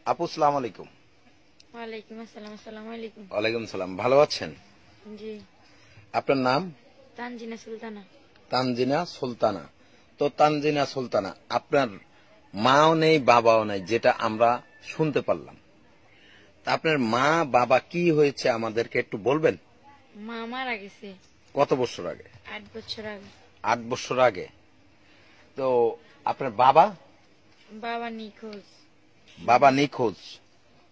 আপু সালাম আলাইকুম। ওয়ালাইকুম আসসালাম। আসসালামু আলাইকুম। ওয়ালাইকুম সালাম। ভালো আছেন? জি। আপনার নাম? তানজিনা সুলতানা। তানজিনা সুলতানা। তো তানজিনা সুলতানা, আপনার মাও নেই বাবাও নেই, যেটা আমরা শুনতে পারলাম। তা আপনার মা বাবা কি হয়েছে আমাদেরকে একটু বলবেন? মা মারা গেছে কত বছর আগে? 8 বছর আগে। 8 বছর আগে। তো আপনার বাবা? বাবা নিখোঁজ। বাবা নিখোঁজ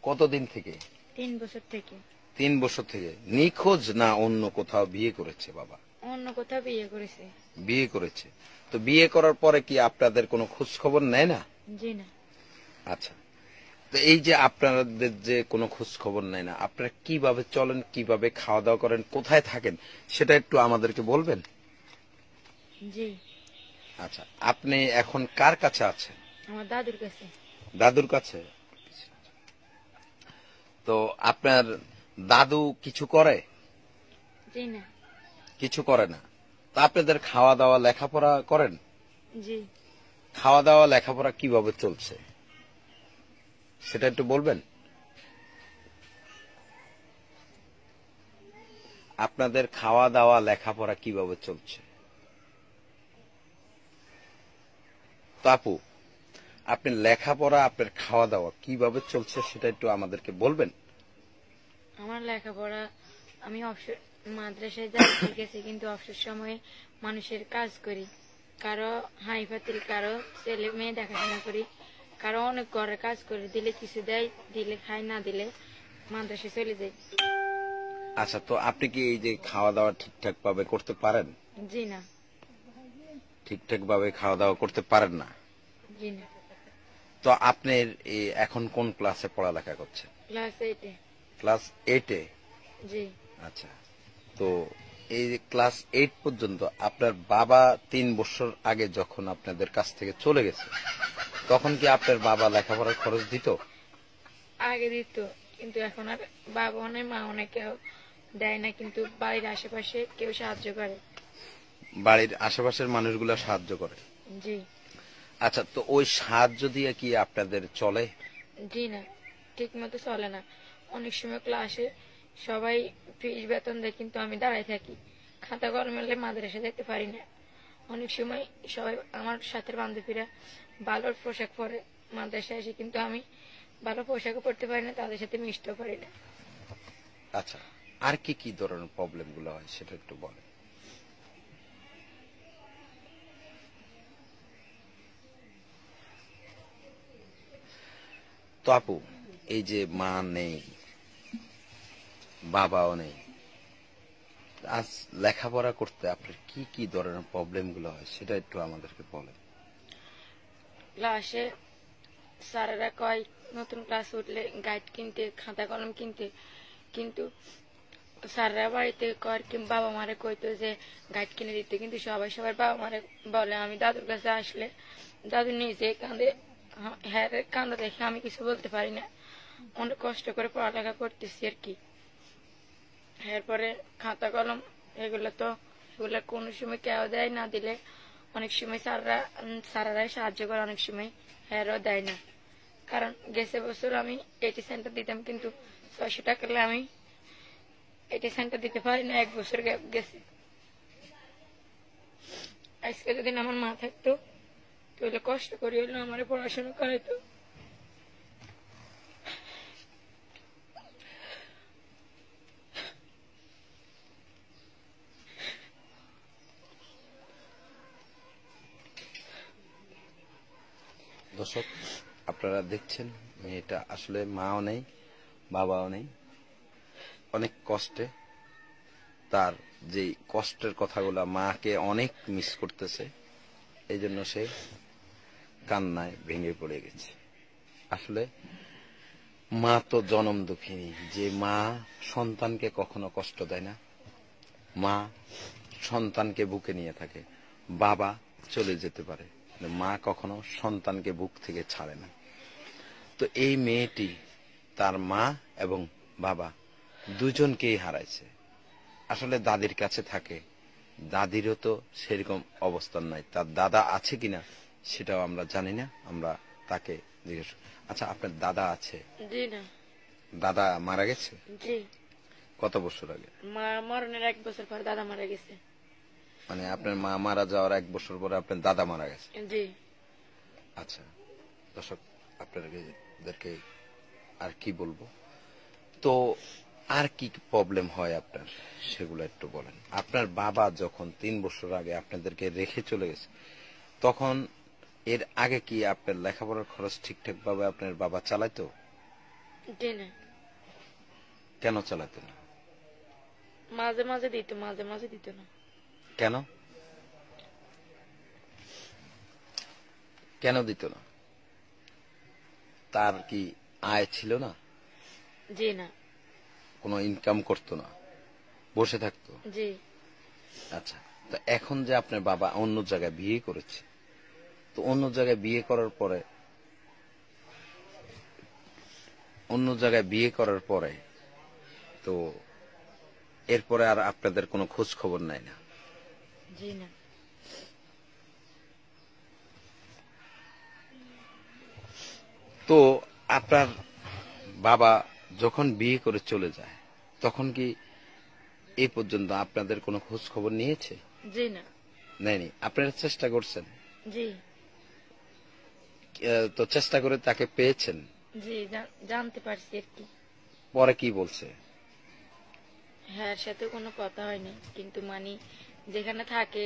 কতদিন থেকে? 3 বছর থেকে। 3 বছর থেকে নিখোঁজ, না অন্য কোথাও বিয়ে করেছে বাবা? অন্য কোথাও বিয়ে করেছে। বিয়ে করেছে। তো বিয়ে করার পরে কি আপনাদের কোনো খোঁজ খবর নেয় না? জি না। আচ্ছা, তো এই যে আপনাদের যে কোনো খোঁজ খবর নেয় না, আপনারা কিভাবে চলেন, কিভাবে খাওয়া দাওয়া করেন, কোথায় থাকেন, সেটা একটু আমাদেরকে বলবেন? জি। আচ্ছা, আপনি এখন কার কাছে আছেন? আমার দাদুর কাছে। দাদুর কাছে। তো আপনার দাদু কিছু করে? জি না। কিছু করে না। তো আপনাদের খাওয়া দাওয়া লেখাপড়া করেন? জি। খাওয়া দাওয়া লেখাপড়া কিভাবে চলছে সেটা একটু বলবেন? আপনাদের খাওয়া দাওয়া লেখাপড়া কিভাবে চলছে? তো আপু, আপনি লেখাপড়া, আপনার খাওয়া দাওয়া কিভাবে চলছে সেটা একটু আমাদেরকে বলবেন? আমার লেখাপড়া, আমি অবসর মাদ্রাসায় যাই ঠিক আছে, কিন্তু অবসর সময়ে মানুষের কাজ করি। কারো হাই ফাতিল, কারো ছেলে মেয়ে দেখাশোনা করি, কারো অনেক ঘরে কাজ করে, দিলে কিছু দেয়, দিলে খাই, না দিলে মাদ্রাসায় চলে যাই। আচ্ছা, তো আপনি কি এই যে খাওয়া দাওয়া ঠিকঠাক ভাবে করতে পারেন? জি না। ঠিকঠাক ভাবে খাওয়া দাওয়া করতে পারেন না? জি না। তো আপনি এখন কোন ক্লাসে পড়ালেখা করছেন? ক্লাস 8-এ। ক্লাস 8-এ? জি। আচ্ছা, তো এই যে ক্লাস 8 পর্যন্ত আপনার বাবা 3 বছর আগে যখন আপনাদের কাছ থেকে চলে গেছে, তখন কি আপনার বাবা লেখাপড়ার খরচ দিত? আগে দিত, কিন্তু এখন আর বাবা অনেক, মা অনেক, কেউ দেয় না, কিন্তু বাড়ির আশেপাশে কেউ সাহায্য করে। বাড়ির আশেপাশের মানুষগুলো সাহায্য করে? জি। আচ্ছা, তো ওই সাহায্য দিয়ে কি আপনাদের চলে? জি না, ঠিক মতো চলে না। অনেক সময় ক্লাসে সবাই ফিস বেতন দেয়, কিন্তু আমি দাঁড়ায় থাকি, খাতা কলম এলে মাদ্রাসা যেতে পারি না। অনেক সময় সবাই আমার সাথে বান্ধবীরা ভালো পোশাক পরে মাদ্রাসায় আসে, কিন্তু আমি ভালো পোশাকও পরতে পারি না, তাদের সাথে মিশতেও পারি না। আচ্ছা, আর কি কি ধরনের প্রবলেম গুলো হয় সেটা একটু বলেন? তো আপু, এই যে মা নেই, বাবাও নেই, আজ লেখাপড়া করতে আপনার কি কি ধরনের প্রবলেম গুলো হয় সেটা একটু আমাদেরকে বলেন? ক্লাসে স্যারেরা কয় নতুন ক্লাস উঠলে গাইড কিনতে, খাতা কলম কিনতে, কিন্তু স্যাররা বাড়িতে কয় কি বাবা মারে কইতো যে গাইড কিনে দিতে, কিন্তু সবাই সবার বাবা মারে বলে। আমি দাদুর কাছে আসলে দাদু নিজে কাঁদে, হ্যাঁ কান্দা দেখে আমি কিছু বলতে পারি না। অনেক কষ্ট করে পড়ালেখা করতেছি আর কি। এরপরে খাতা কলম এগুলো তো, এগুলো কোনো সময় কেউ দেয়, না দিলে অনেক সময় স্যাররাই সাহায্য করে, অনেক সময় হ্যারও দেয় না। কারণ গেছে বছর আমি 80 সেন্টার দিতাম, কিন্তু 600 টাকা আমি 80 সেন্টার দিতে পারি না, 1 বছর গেছে। আজকে যদি আমার মা থাকতো তাহলে কষ্ট করি হলো আমার পড়াশোনা করাইতো। দর্শক, আপনারা দেখছেন মেয়েটা আসলে মাও নেই, বাবাও নেই, অনেক কষ্টে, তার যে কষ্টের কথাগুলা, মাকে অনেক মিস করতেছে, এই জন্য সে কান্নায় ভেঙে পড়ে গেছে। আসলে মা তো জনম দুঃখিনী, যে মা সন্তানকে কখনো কষ্ট দেয় না, মা সন্তানকে বুকে নিয়ে থাকে। বাবা চলে যেতে পারে, মা কখনো সন্তানকে বুক থেকে ছাড়ে না। তো এই মেয়েটি তার মা এবং বাবা দুজনকেই হারাইছে। আসলে দাদির কাছে থাকে, দাদিরও তো সেরকম অবস্থান নাই, তার দাদা আছে কিনা সেটাও আমরা জানি না, আমরা তাকে জিজ্ঞেস। আচ্ছা, আপনার দাদা আছে? জি না। দাদা মারা গেছে জি। কত বছর আগে? মা মরণের 1 বছর পর দাদা মারা গেছে। মানে আপনার মা মারা যাওয়ার 1 বছর পরে আপনার দাদা মারা গেছে। জি। আচ্ছা দর্শক, আপনাদেরকে আর কি বলবো, তো আর কি প্রবলেম হয় আপনার সেগুলো একটু বলেন। আপনার বাবা যখন 3 বছর আগে আপনাদেরকে রেখে চলে গেছে, তখন এর আগে কি আপনার লেখাপড়ার খরচ ঠিকঠাক ভাবে আপনার বাবা চালাতো? জি না। কেন চালাতো না? মাঝে মাঝে দিত, মাঝে মাঝে দিত না। কেন কেন দিত না? তার কি আয় ছিল না? জি না। কোনো ইনকাম করতো না, বসে থাকতো? জি। আচ্ছা, তো এখন যে আপনার বাবা অন্য জায়গায় বিয়ে করেছে, তো অন্য জায়গায় বিয়ে করার পরে তো এরপরে আর আপনাদের কোনো খোঁজ খবর নাই না? জি না। তো আপনার বাবা যখন বিয়ে করে চলে যায়, তখন কি এই পর্যন্ত আপনাদের কোনো খোঁজ খবর নিয়েছে? জি না। নেয়নি? আপনারা চেষ্টা করছেন? জি। তো চেষ্টা করে তাকে পেয়েছেন? জি, জানতে পারছি আর কি। পরে কি বলছে? হ্যাঁ, এর সাথে কোনো কথা হয়নি, কিন্তু মানে যেখানে থাকে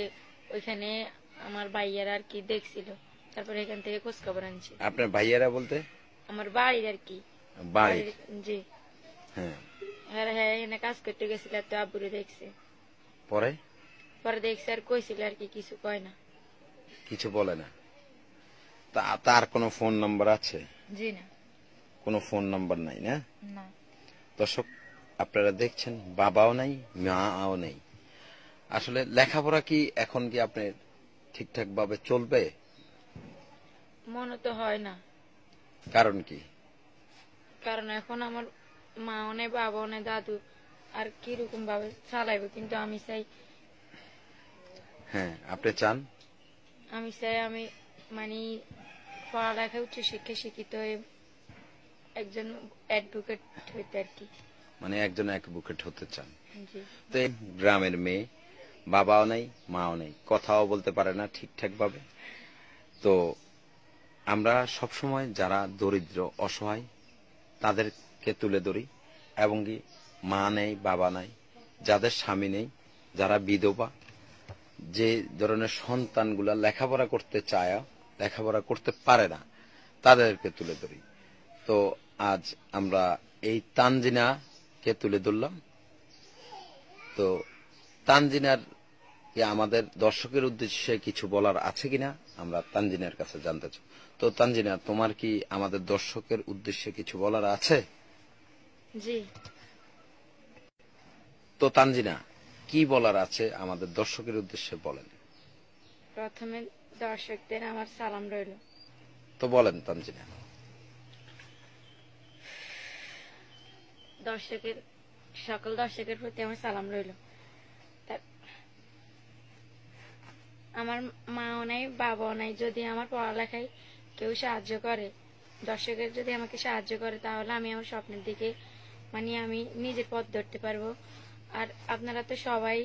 ওইখানে আমার ভাইয়ারা আর কি দেখছিল, তারপরে এখান থেকে খোঁজ খবর আনছি। আপনার ভাইয়ারা বলতে? আমার বাড়ির আর কি। বাড়ির? জি। হ্যাঁ। হ্যাঁ হ্যাঁ, এখানে কাজ করতে গেছিল, তো আব্বুরে দেখছে। পরে? পরে দেখছে আর কইছিল আর কি, কিছু কয় না। কিছু বলে না? তার কোনো ফোন নাম্বার আছে? জি না। কোনো ফোন নাম্বার নাই না? না। দর্শক, আপনারা দেখছেন বাবাও নাই, মাও নেই। আসলে লেখাপড়া কি এখন কি আপনি ঠিকঠাক ভাবে চলবে? মনে তো হয় না। কারণ কি? কারণ এখন আমার মাও নেই, বাবাও নেই, দাদু আর কিরকম ভাবে চালাইবো, কিন্তু আমি চাই। হ্যাঁ, আপনি চান? আমি চাই আমি মানে পড়ালেখা উচ্চ শিক্ষা শিক্ষিত হয়ে একজন অ্যাডভোকেট হইতে আর কি। মানে একজন অ্যাডভোকেট হতে চান? জি। তো এই গ্রামের মেয়ে, বাবাও নেই, মাও নেই, কথাও বলতে পারে না ঠিকঠাক ভাবে। তো আমরা সবসময় যারা দরিদ্র অসহায় তাদেরকে তুলে ধরি, এবং কি মা নেই, বাবা নাই, যাদের স্বামী নেই, যারা বিধবা, যে ধরনের সন্তানগুলা লেখাপড়া করতে চায়, লেখাপড়া করতে পারে না, তাদেরকে তুলে ধরি। তো আজ আমরা এই তানজিনাকে তুলে ধরলাম। তো তানজিনার কি আমাদের দর্শকের উদ্দেশ্যে কিছু বলার আছে কিনা আমরা তানজিনার কাছে জানতে চাই। তো তানজিনা, তোমার কি আমাদের দর্শকের উদ্দেশ্যে কিছু বলার আছে? জি। তো তানজিনা, কি বলার আছে আমাদের দর্শকের উদ্দেশ্যে বলেন। প্রথমে দর্শকদের আমার সালাম রইল। তো বলেন তানজিনা। সকল দর্শকের প্রতি আমার সালাম রইল। আমার মাও নাই, বাবাও নাই, যদি আমার পড়ালেখায় কেউ সাহায্য করে, দর্শকের যদি আমাকে সাহায্য করে, তাহলে আমি আমার স্বপ্নের দিকে মানে আমি নিজের পথ ধরতে পারবো। আর আপনারা তো সবাই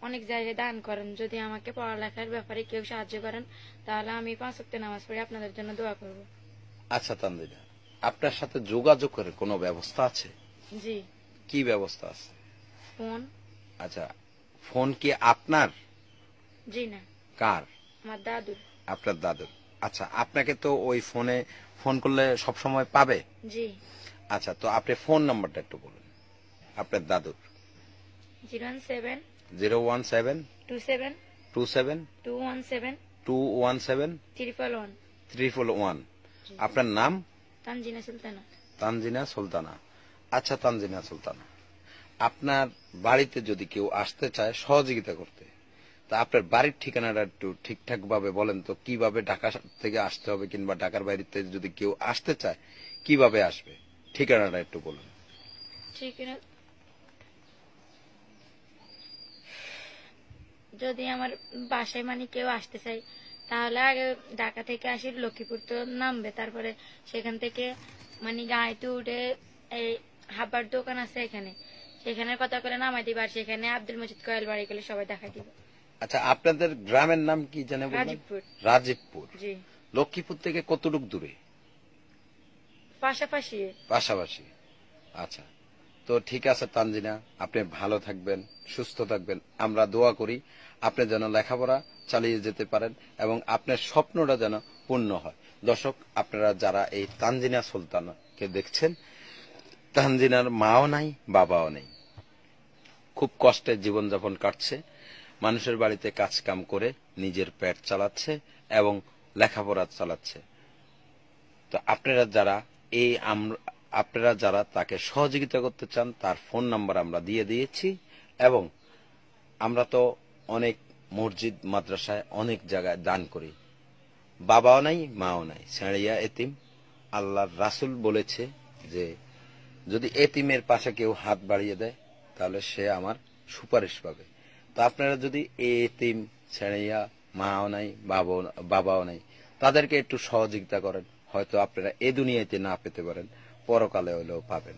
অনেক জায়গায় দান করেন, যদি আমাকে পড়ালেখার ব্যাপারে কেউ সাহায্য করেন, তাহলে আমি 5 ওয়াক্ত নামাজ পড়ে আপনাদের জন্য দোয়া করব। আচ্ছা তানজিনা, আপনার সাথে যোগাযোগের কোনো ব্যবস্থা আছে? জি। কি ব্যবস্থা আছে? ফোন। আচ্ছা, ফোন কি আপনার? জি না। কার? আমার দাদুর। আপনার দাদুর। আচ্ছা, আপনাকে তো ওই ফোনে ফোন করলে সব সময় পাবে? জি। আচ্ছা, তো আপনি ফোন নাম্বারটা একটু বলুন আপনার দাদুর। 017 017 27 27 217 217 311। 311। আপনার নাম? তানজিনা সুলতানা। তানজিনা সুলতানা। আচ্ছা তানজিনা সুলতানা, আপনার বাড়িতে যদি কেউ আসতে চায় সহযোগিতা করতে, তা আপনার বাড়ির ঠিকানাটা একটু ঠিকঠাক ভাবে বলেন তো, কিভাবে ঢাকা থেকে আসতে হবে, কিংবা ঢাকার বাড়িতে যদি কেউ আসতে চায় কিভাবে আসবে, ঠিকানাটা একটু বলুন। ঠিকানা যদি আমার বাসায় মানে কেউ আসতে চায়, তাহলে আগে ঢাকা থেকে আসি লক্ষ্মীপুর তো নামবে, তারপরে সেখান থেকে মানে গাড়িতে উঠে এই হাবার দোকান আছে এখানে, সেখানে কথা করে নামাই দিবে, আর সেখানে আব্দুল মজিদ কয়েল বাড়ি গেলে সবাই দেখা দিবে। আচ্ছা, আপনাদের গ্রামের নাম কি জানে বললেন? রাজীবপুর। রাজীবপুর। জি, লক্ষ্মীপুর থেকে কতটুক দূরে? পাশাপাশি। পাশাপাশি। আচ্ছা, তো ঠিক আছে তানজিনা, আপনি ভালো থাকবেন, সুস্থ থাকবেন। আমরা দোয়া করি আপনি যেন লেখাপড়া চালিয়ে যেতে পারেন এবং আপনার স্বপ্নটা যেন পূর্ণ হয়। দর্শক, আপনারা যারা এই তানজিনা সুলতানাকে দেখছেন, তানজিনার মাও নাই, বাবাও নেই, খুব কষ্টে জীবনযাপন কাটছে, মানুষের বাড়িতে কাজ কাম করে নিজের পেট চালাচ্ছে এবং লেখাপড়া চালাচ্ছে। তো আপনারা যারা তাকে সহযোগিতা করতে চান, তার ফোন নাম্বার আমরা দিয়ে দিয়েছি। এবং আমরা তো অনেক মসজিদ মাদ্রাসায় অনেক জায়গায় দান করি। বাবাও নাই, মাও নাই, ছেড়িয়া এতিম। আল্লাহর রাসূল বলেছে যে যদি এতিমের পাশে কেউ হাত বাড়িয়ে দেয় তাহলে সে আমার সুপারিশ পাবে। তো আপনারা যদি এতিম, ছেড়িয়া, মাও নাই, বাবাও নাই, তাদেরকে একটু সহযোগিতা করেন, হয়তো আপনারা এ দুনিয়াতে না পেতে পারেন, পরকালে হলেও পাবেন।